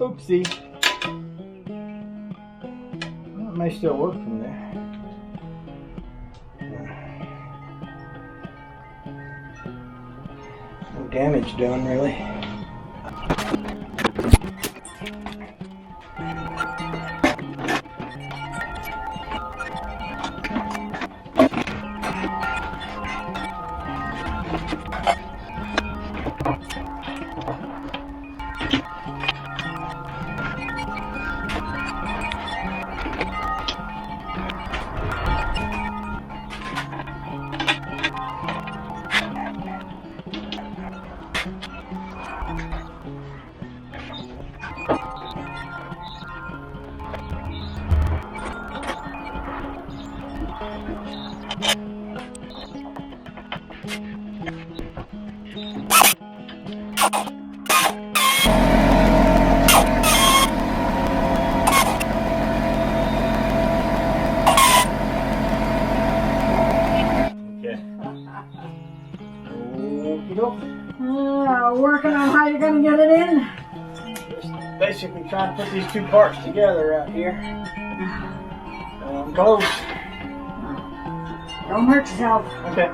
Oopsie. Well, it may still work from there. No damage done, really. Working on how you're going to get it in. Just basically trying to put these two parts together out here. I'm close. Don't hurt yourself. Okay.